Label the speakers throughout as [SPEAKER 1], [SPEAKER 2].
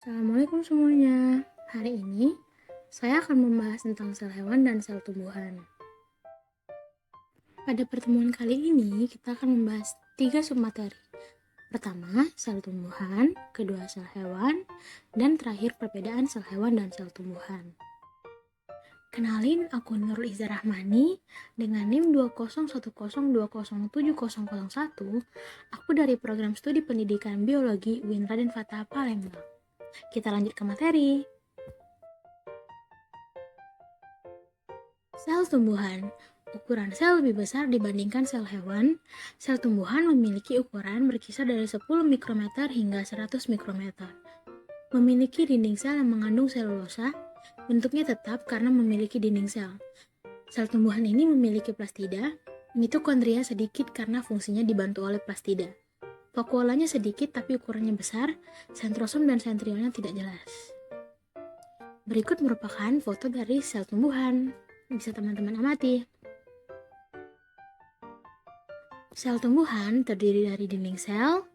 [SPEAKER 1] Assalamualaikum semuanya. Hari ini saya akan membahas tentang sel hewan dan sel tumbuhan. Pada pertemuan kali ini kita akan membahas 3 submateri. Pertama, sel tumbuhan, kedua sel hewan, dan terakhir perbedaan sel hewan dan sel tumbuhan. Kenalin, aku Nurul Iza Rahmani dengan NIM 20102070001. Aku dari program studi pendidikan biologi UIN Raden Fatah Palembang. Kita lanjut ke materi. Sel tumbuhan. Ukuran sel lebih besar dibandingkan sel hewan. Sel tumbuhan memiliki ukuran berkisar dari 10 mikrometer hingga 100 mikrometer. Memiliki dinding sel yang mengandung selulosa. Bentuknya tetap karena memiliki dinding sel. Sel tumbuhan ini memiliki plastida. Mitokondria sedikit karena fungsinya dibantu oleh plastida. Vakuolanya sedikit tapi ukurannya besar. Sentrosom dan sentriolnya tidak jelas. Berikut merupakan foto dari sel tumbuhan. Bisa teman-teman amati. Sel tumbuhan terdiri dari dinding sel,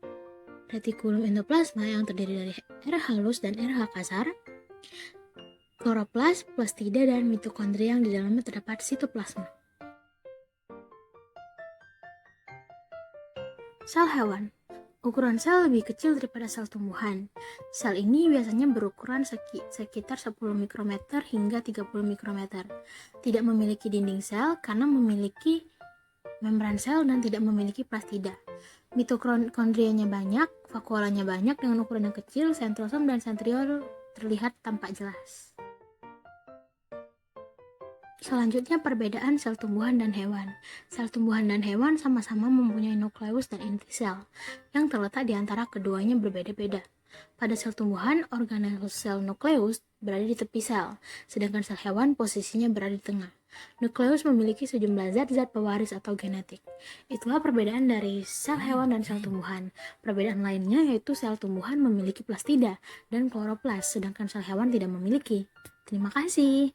[SPEAKER 1] retikulum endoplasma yang terdiri dari R halus dan RH kasar, kloroplas, plastida, dan mitokondria yang di dalamnya terdapat sitoplasma. Sel hewan. Ukuran sel lebih kecil daripada sel tumbuhan. Sel ini biasanya berukuran sekitar 10 mikrometer hingga 30 mikrometer. Tidak memiliki dinding sel karena memiliki membran sel dan tidak memiliki plastida. Mitokondrianya banyak, vakuolanya banyak dengan ukuran yang kecil, sentrosom dan sentriol terlihat tampak jelas. Selanjutnya perbedaan sel tumbuhan dan hewan. Sel tumbuhan dan hewan sama-sama mempunyai nukleus dan inti sel, yang terletak di antara keduanya berbeda-beda. Pada sel tumbuhan, organel sel nukleus berada di tepi sel, sedangkan sel hewan posisinya berada di tengah. Nukleus memiliki sejumlah zat-zat pewaris atau genetik. Itulah perbedaan dari sel hewan dan sel tumbuhan. Perbedaan lainnya yaitu sel tumbuhan memiliki plastida dan kloroplas, sedangkan sel hewan tidak memiliki. Terima kasih.